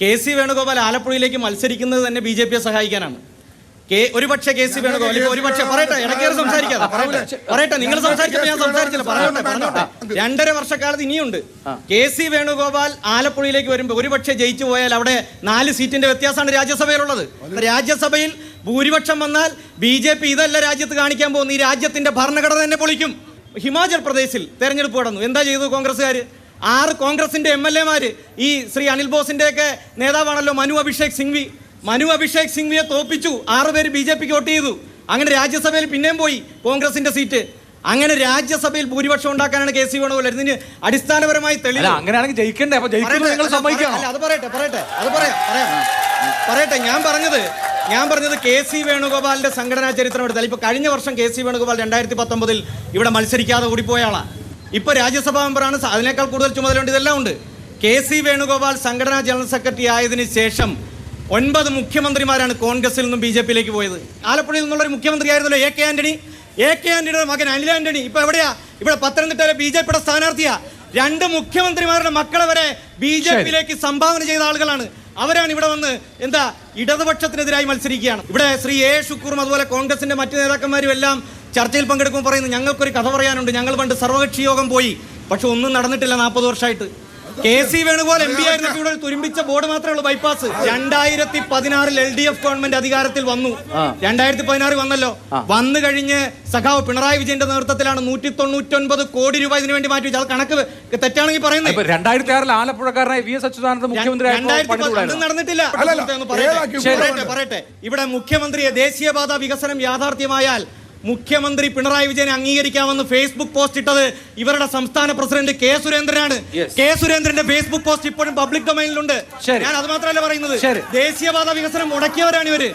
K C. Venugopal ആലപ്പുഴയിലേക്ക് മത്സരിക്കുന്നത് തന്നെ ബി.ജെ.പിയെ സഹായിക്കാനാണ്. ഒരുപക്ഷെ കെ.സി. വേണുഗോപാൽ ഒരുപക്ഷെ പറയട്ടെ, ഇടയ്ക്കേറി സംസാരിക്കാതെ പറയട്ടെ, നിങ്ങൾ സംസാരിച്ചപ്പോൾ ഞാൻ സംസാരിച്ചില്ല, പറഞ്ഞോട്ടെ. 2.5 വർഷക്കാലത്ത് ഇനിയുണ്ട്. കെ.സി. വേണുഗോപാൽ ആലപ്പുഴയിലേക്ക് വരുമ്പോൾ ഒരുപക്ഷെ ജയിച്ചു പോയാൽ അവിടെ 4 സീറ്റിന്റെ വ്യത്യാസമാണ് രാജ്യസഭയിലുള്ളത്. രാജ്യസഭയിൽ ഭൂരിപക്ഷം വന്നാൽ ബി.ജെ.പി ഇതല്ല രാജ്യത്ത് കാണിക്കാൻ പോകുന്നു, ഈ രാജ്യത്തിന്റെ ഭരണഘടന തന്നെ പൊളിക്കും. ഹിമാചൽ പ്രദേശിൽ തെരഞ്ഞെടുപ്പ് നടന്നു. എന്താ ചെയ്തു കോൺഗ്രസ്സുകാർ? 6 കോൺഗ്രസിന്റെ MLA-മാര്, ഈ ശ്രീ അനിൽ ബോസിന്റെ ഒക്കെ നേതാവാണല്ലോ മനു അഭിഷേക് സിംഗ്വിയെ തോപ്പിച്ചു. 6 പേര് ബി.ജെ.പിക്ക് വോട്ട് ചെയ്തു. അങ്ങനെ രാജ്യസഭയിൽ പിന്നെയും പോയി കോൺഗ്രസിന്റെ സീറ്റ്. അങ്ങനെ രാജ്യസഭയിൽ ഭൂരിപക്ഷം ഉണ്ടാക്കാനാണ് കെ.സി. വേണുഗോപാൽ. ഇതിന് അടിസ്ഥാനപരമായി തെളിവ് അങ്ങനെയാണെങ്കിൽ ജയിക്കണ്ടേ? അപ്പൊ നിങ്ങൾ സമ്മതിക്കണം. അത് പറയട്ടെ. ഞാൻ പറഞ്ഞത് കെ.സി. വേണുഗോപാലിന്റെ സംഘടനാ ചരിത്രം എടുത്താൽ ഇപ്പൊ കഴിഞ്ഞ വർഷം കെ.സി. വേണുഗോപാൽ 2019 ഇവിടെ മത്സരിക്കാതെ ഓടിപ്പോയ ആളാണ്. ഇപ്പൊ രാജ്യസഭാ മെമ്പറാണ്, അതിനേക്കാൾ കൂടുതൽ ചുമതലയുണ്ട്, ഇതെല്ലാം ഉണ്ട്. കെ.സി. വേണുഗോപാൽ സംഘടനാ ജനറൽ സെക്രട്ടറി ആയതിനു ശേഷം 9 മുഖ്യമന്ത്രിമാരാണ് കോൺഗ്രസിൽ നിന്നും ബി.ജെ.പിയിലേക്ക് പോയത്. ആലപ്പുഴയിൽ നിന്നുള്ളൊരു മുഖ്യമന്ത്രി ആയിരുന്നല്ലോ എ കെ ആന്റണിയുടെ മകൻ അനിൽ ആന്റണി. ഇപ്പൊ എവിടെയാ? ഇവിടെ പത്തനംതിട്ടയിലെ ബി.ജെ.പിയുടെ സ്ഥാനാർത്ഥിയാ. 2 മുഖ്യമന്ത്രിമാരുടെ മക്കളെ വരെ ബി.ജെ.പിയിലേക്ക് സംഭാവന ചെയ്ത ആളുകളാണ്. അവരാണ് ഇവിടെ വന്ന് ഇടതുപക്ഷത്തിനെതിരായി മത്സരിക്കുകയാണ്. ഇവിടെ ശ്രീ എ ഷുക്കൂറും അതുപോലെ കോൺഗ്രസിന്റെ മറ്റു നേതാക്കന്മാരും എല്ലാം ചർച്ചയിൽ പങ്കെടുക്കുമ്പോൾ പറയുന്നു, ഞങ്ങൾക്കൊരു കഥ പറയാനുണ്ട്, ഞങ്ങൾ പണ്ട് സർവകക്ഷി യോഗം പോയി, പക്ഷെ ഒന്നും നടന്നിട്ടില്ല 40 വർഷമായിട്ട്. കെ.സി. വേണുഗോപാൽ MP ആയിരുന്നപ്പോൾ ഇവിടെ തുരുമ്പിച്ച ബോർഡ് മാത്രമേ ഉള്ളൂ, ബൈപ്പാസ്. 2016 LDF ഗവൺമെന്റ് അധികാരത്തിൽ വന്നു. 2016 വന്നല്ലോ. വന്നു കഴിഞ്ഞ് സഖാവ് പിണറായി വിജയന്റെ നേതൃത്വത്തിലാണ് 199 കോടി രൂപ ഇതിനു വേണ്ടി മാറ്റി വെച്ചത്. അത് കണക്ക് തെറ്റാണെങ്കിൽ പറയുന്നത്. 2006 ആലപ്പുഴക്കാരനായ വി എസ് അച്യുതാനന്ദൻ മുഖ്യമന്ത്രി നടന്നിട്ടില്ല. പറയട്ടെ, ഇവിടെ മുഖ്യമന്ത്രിയെ ദേശീയപാത വികസനം യാഥാർത്ഥ്യമായാൽ മുഖ്യമന്ത്രി പിണറായി വിജയനെ അംഗീകരിക്കാമെന്ന് ഫേസ്ബുക്ക് പോസ്റ്റ് ഇട്ടത് ഇവരുടെ സംസ്ഥാന പ്രസിഡന്റ് കെ സുരേന്ദ്രനാണ്. കെ സുരേന്ദ്രന്റെ ഫേസ്ബുക്ക് പോസ്റ്റ് ഇപ്പോഴും പബ്ലിക് ഡൊമൈനിലുണ്ട്. ഞാൻ അത് മാത്രമല്ല പറയുന്നത്, ദേശീയപാത വികസനം മുടക്കിയവരാണ് ഇവര്.